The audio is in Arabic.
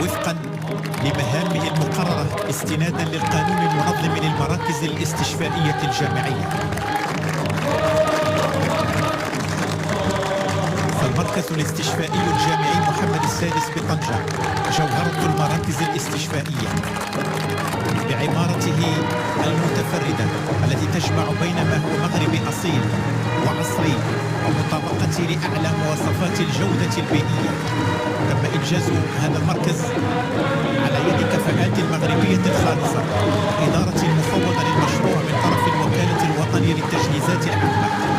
وفقا لمهامه المقررة استنادا للقانون المنظم للمراكز الاستشفائية الجامعية. فالمركز الاستشفائي الجامعي محمد السادس بطنجة جوهرة المراكز الاستشفائية بعمارته المتفردة التي تجمع بين ما هو مغربي أصيل وعصري ومطابقته لأعلى مواصفات الجودة البيئية. تم إنجاز هذا المركز على يد كفاءات مغربية خالصة، إدارة المفوضة للمشروع من طرف الوكالة الوطنية للتجهيزات العامة.